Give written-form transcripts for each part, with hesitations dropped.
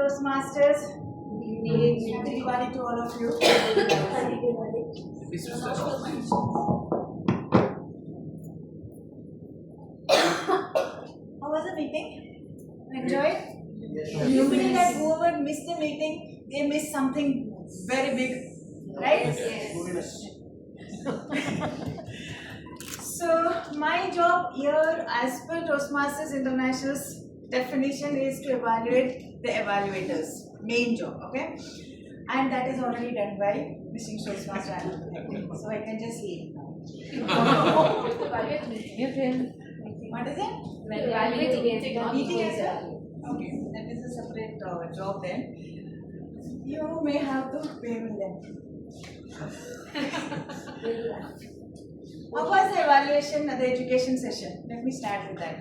Toastmasters. Happy Diwali to all of you. How was the meeting? Enjoyed? You feel that whoever missed the meeting, they missed something very big, right? Yes. So my job here as per Toastmasters International's definition is to evaluate the evaluators. Main job, okay? And that is already done by Missing Toastmaster. So I can just leave now. What is it? Meeting as well? Okay, that is a separate job then. You may have to pay me then. How was the evaluation, the education session? Let me start with that.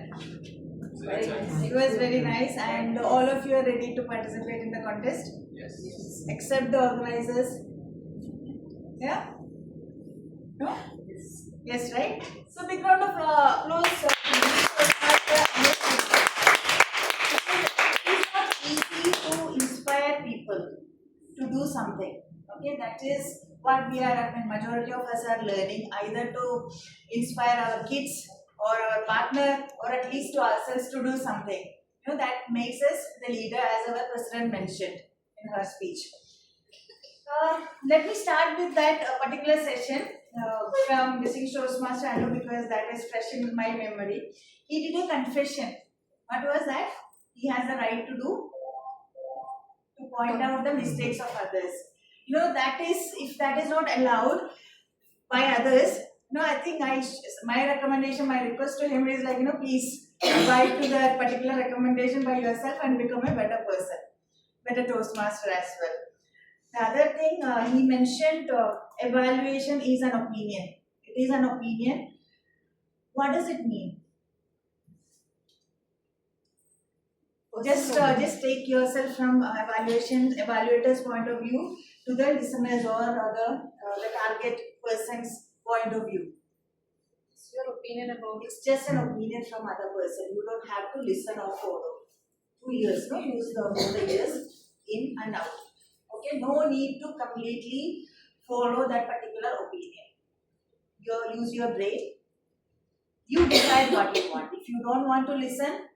It was very nice, and all of you are ready to participate in the contest? Yes. Except the organizers? Yeah? No? Yes, right? So big round of applause. It is not easy to inspire people to do something. Okay, that is what we are, I mean, majority of us are learning, either to inspire our kids or our partner or at least to ourselves to do something. You know, that makes us the leader, as our president mentioned in her speech. Let me start with that particular session from Missing Toastmaster Anu, because that is fresh in my memory. He did a confession. What was that? He has the right to point out the mistakes of others. You know, that is, if that is not allowed by others, no, I think my recommendation, my request to him is like, please abide to that particular recommendation by yourself and become a better person, better Toastmaster as well. The other thing he mentioned, evaluation is an opinion. It is an opinion. What does it mean? Just take yourself from evaluator's point of view to the listeners or the target person's point of view. It's your opinion about It's just an opinion from other person. You don't have to listen or follow. 2 years, no? Use both the ears in and out. Okay, no need to completely follow that particular opinion. Use your brain. You decide what you want. If you don't want to listen,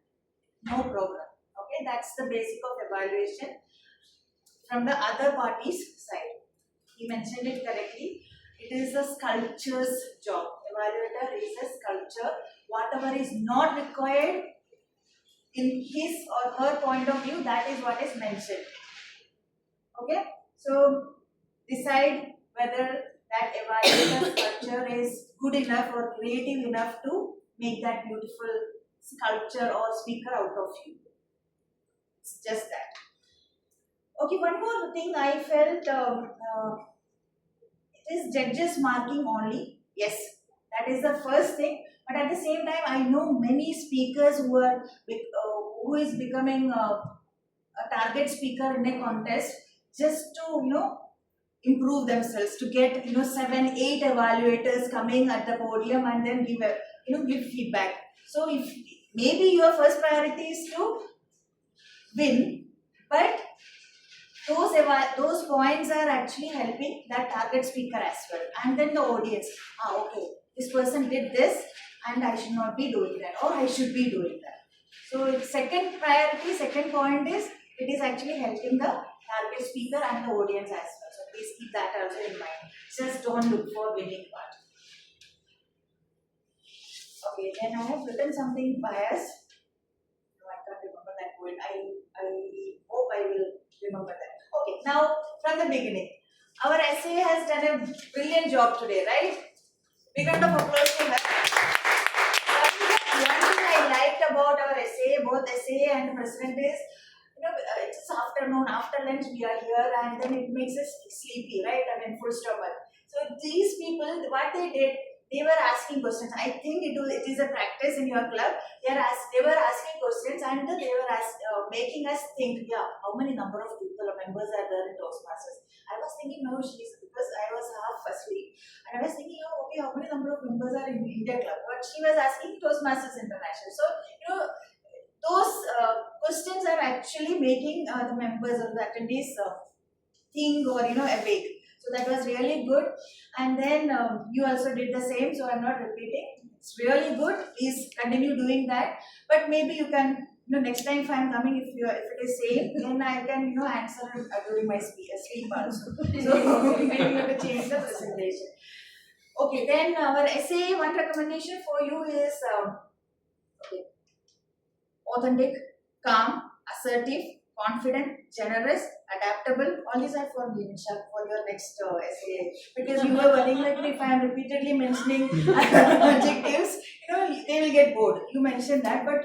no problem. Okay, that's the basic of evaluation from the other party's side. He mentioned it correctly. It is a sculptor's job. Evaluator is a sculptor. Whatever is not required in his or her point of view, that is what is mentioned. Okay, so decide whether that evaluator sculpture is good enough or creative enough to make that beautiful sculpture or speaker out of you. It's just that. Okay, one more thing I felt, it is judges marking only. Yes, that is the first thing. But at the same time, I know many speakers who is becoming a target speaker in a contest just to improve themselves, to get 7, 8 evaluators coming at the podium and then give feedback. So if maybe your first priority is to win, but those points are actually helping that target speaker as well, and then the audience. Okay, this person did this, and I should not be doing that, or I should be doing that. So second priority, second point is it is actually helping the target speaker and the audience as well. So please keep that also in mind. Just don't look for winning part. Okay, then I have written something biased. No, I can't remember that word. I hope I will remember that. Okay, now from the beginning. Our essay has done a brilliant job today, right? Big round of applause to her. One thing I liked about our essay, both essay and president, is it's afternoon, after lunch we are here, and then it makes us sleepy, right? I mean, full stomach. So these people, what they did, they were asking questions. I think it is a practice in your club. They were asking questions, and they were making us think, how many number of people or members are there in Toastmasters? I was thinking, no, because I was half asleep, and I was thinking, okay, how many number of members are in India Club? But she was asking Toastmasters International. So those questions are actually making the members or the attendees think or awake. So that was really good. And then you also did the same, so I'm not repeating. It's really good. Please continue doing that. But maybe you can, next time if I'm coming, if it is same, then I can answer during my sleep also. So maybe you have to change the presentation. Okay, then our essay, one recommendation for you is authentic, calm, assertive, confident, generous, adaptable. All these are for me, Nisha, for your next essay. Because you were worrying like if I am repeatedly mentioning adjectives, they will get bored. You mentioned that, but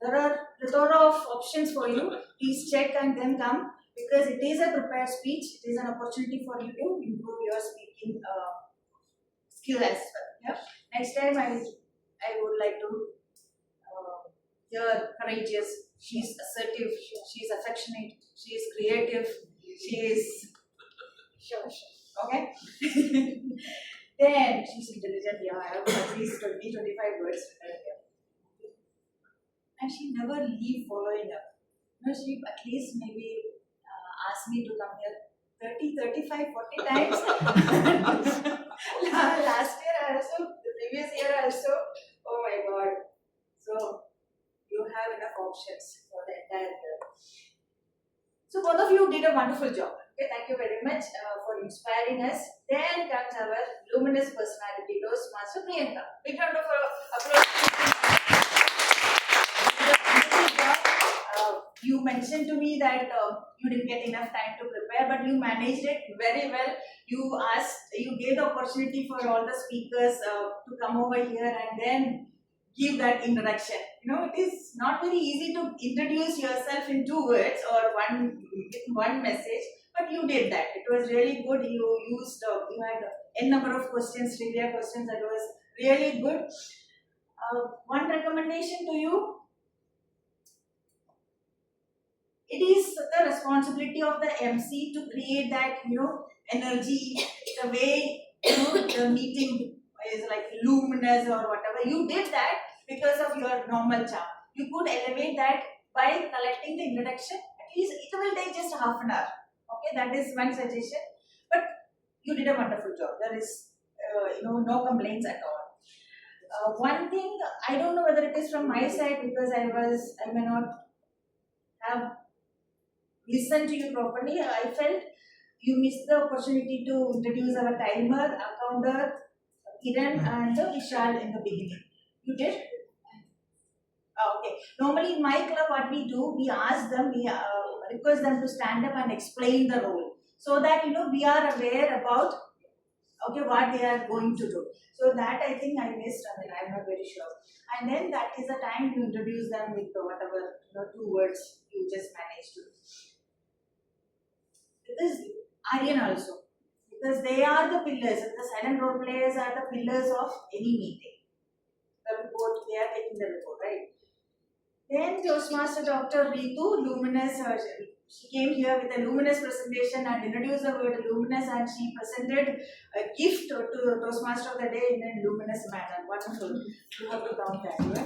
there are a plethora of options for you. Please check and then come, because it is a prepared speech. It is an opportunity for you to improve your speaking skill as well. Yeah. Next time I would like to hear courageous. She's assertive. She's affectionate. She is creative. She is sure. Okay. Then she's intelligent. Yeah, I have at least 20-25 words. And she never leave following up. She at least maybe asked me to come here 30, 35, 40 times. Last year also, the previous year also. Oh my God. So you have enough options for the entire year. So both of you did a wonderful job. Okay, thank you very much for inspiring us. Then comes our luminous personality, Toastmaster Priyanka. Big round of applause. You mentioned to me that you didn't get enough time to prepare, but you managed it very well. You gave the opportunity for all the speakers to come over here and then give that introduction. It is not very easy to introduce yourself in 2 words or one message, but you did that. It was really good. You had n number of questions, trivia questions. That was really good. One recommendation to you. It is the responsibility of the MC to create that, energy, the way, the meeting is like luminous or whatever. You did that because of your normal charm. You could elevate that by collecting the introduction. At least it will take just half an hour. Okay, that is one suggestion. But you did a wonderful job. There is, no complaints at all. One thing, I don't know whether it is from my side because I may not have listened to you properly. I felt you missed the opportunity to introduce our timer, accounter, Kiran and Vishal in the beginning. You did? Okay. Normally in my club, what we do, we ask them, we request them to stand up and explain the role, so that we are aware about what they are going to do. So that I think I missed. I'm not very sure. And then that is the time you introduce them with whatever 2 words you just managed to. Because Aryan also, because they are the pillars. The silent role players are the pillars of any meeting. The report, they are taking the report, right? Then Toastmaster Dr. Ritu, luminous. She came here with a luminous presentation and introduced the word luminous, and she presented a gift to Toastmaster of the day in a luminous manner. Wonderful. You have to count that, yeah?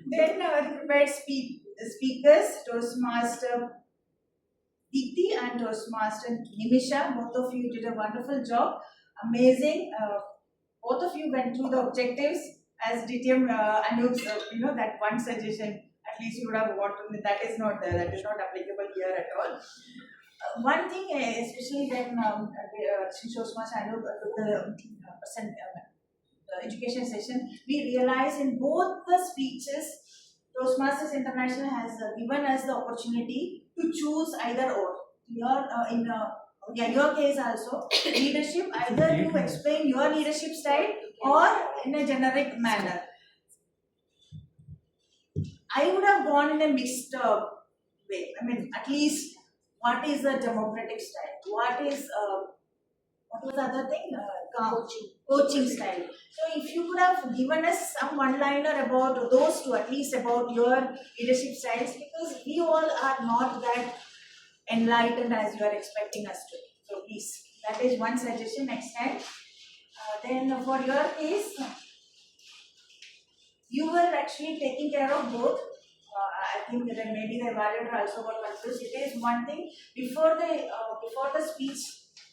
Then our prepared speakers, Toastmaster Deepti and Toastmaster Nimisha, both of you did a wonderful job. Amazing. Both of you went through the objectives as DTM Anup, that one suggestion, at least you would have wanted, that is not there, that is not applicable here at all. One thing, especially when Toastmaster Anup took the education session, we realized in both the speeches, Toastmasters International has given us the opportunity to choose either or. In your case also, leadership, either you explain your leadership style or in a generic manner. I would have gone in a mixed way. At least what is the democratic style? What was the other thing? Coaching style. So if you could have given us some one-liner about those two, at least about your leadership styles, because we all are not that enlightened as you are expecting us to. So please, that is one suggestion next time. Then for your case, you were actually taking care of both. I think that maybe the evaluator also got confused. It is one thing before the speech,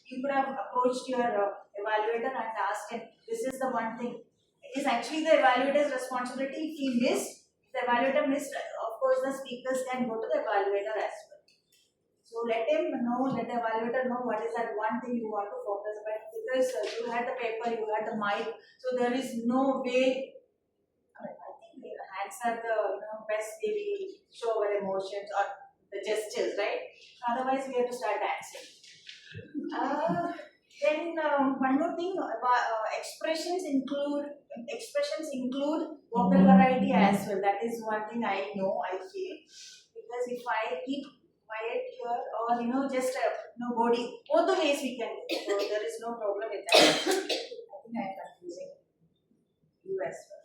you could have approached your evaluator and asked him. This is the one thing. It is actually the evaluator's responsibility. If he missed, if the evaluator missed, of course the speakers can go to the evaluator as well. So let him know, let the evaluator know what is that one thing you want to focus on, because you had the paper, you had the mic, so there is no way. I think the hands are the best way we show our emotions or the gestures, right? Otherwise, we have to start dancing. Then one more thing, expressions include vocal variety as well. That is one thing I know, I feel, because if I keep quiet here or just body, both the ways we can do. So there is no problem with that. I think I am confusing you as well.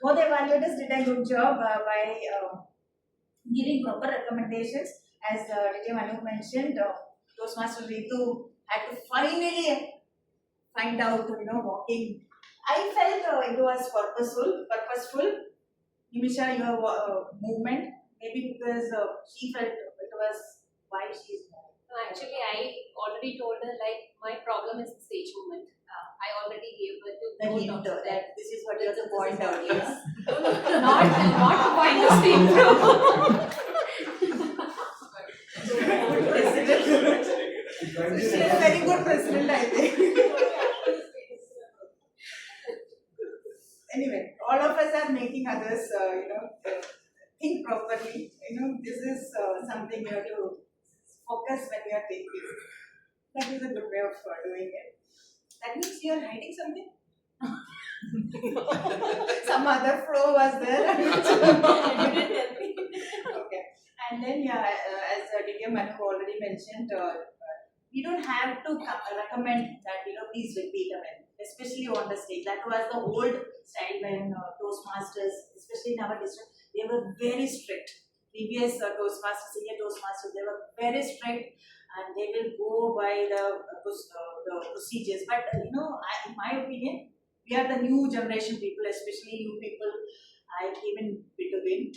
Both evaluators did a good job by giving proper recommendations. As DTM Anu mentioned, Toastmaster Ritu had to finally find out, walking. I felt it was purposeful. Nimisha, your movement, maybe because she felt it was why she's moving. No, actually, I already told her like my problem is the stage movement. I already gave her The hint that this is what you have to point out. Yes. No, not to point the same through. She is a very good president, I think. Anyway, all of us are making others, think properly. This is something you have to focus when you are thinking. That is a good way of doing it. That means you are hiding something. Some other flow was there. Okay. And then, as DTM Manu already mentioned, we don't have to recommend that, please repeat especially on the stage. That was the old style when Toastmasters, especially in our district, they were very strict. Previous Toastmasters, senior Toastmasters, they were very strict and they will go by the procedures. But, in my opinion, we are the new generation people, especially you people. I came in between.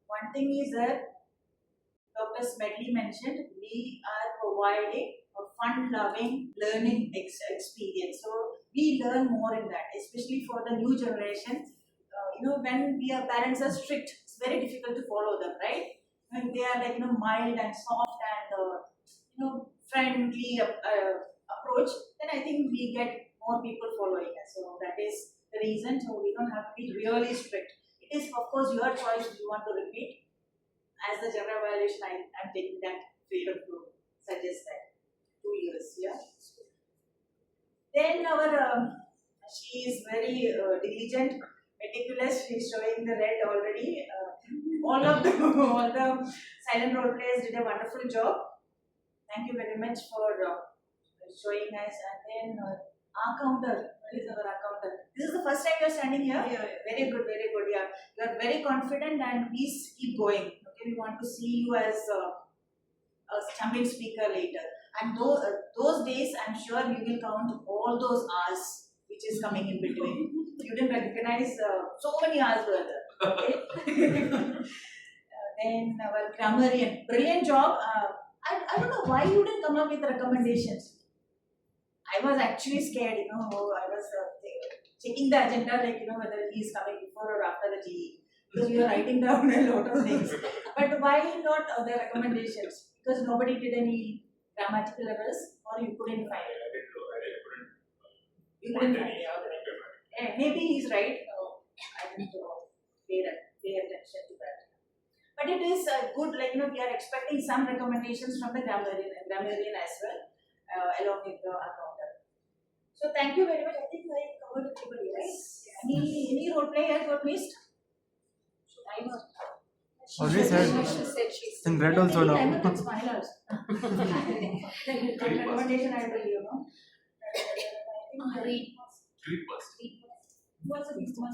One thing is that Dr. Smedley mentioned, we are providing a fun-loving learning experience. So we learn more in that, especially for the new generation. When parents are strict, it's very difficult to follow them, right? When they are mild and soft and friendly approach, then I think we get more people following us. So that is the reason. So we don't have to be really strict. It is, of course, your choice if you want to repeat. As the general evaluation, I'm taking that freedom to suggest that 2 years. Yeah. Then she is very diligent, meticulous. She's showing the red already. All the silent role players did a wonderful job. Thank you very much for showing us. And then our counter. Where is our counter? This is the first time you're standing here. Yeah. Very good, very good. Yeah, you are very confident, and please keep going. Okay, we want to see you as a champion speaker later. And those days, I'm sure you will count all those hours which is coming in between. You didn't recognize so many hours were there. Okay. Then our grammarian, brilliant job. I don't know why you didn't come up with recommendations. I was actually scared, I was checking the agenda, whether he is coming before or after the GE. Because we were writing down a lot of things. But why not other recommendations? Because nobody did any grammatical errors, or you couldn't find it? You couldn't find it. Yeah, maybe he's right. I need to pay attention to that. But it is good, we are expecting some recommendations from the grammarian as well, along with the accountant. So thank you very much. I think I covered everybody, right? Any role play here got missed? I know. Already said. She's In red also now. I will smile also. Recommendation I will give, read. What's the big one?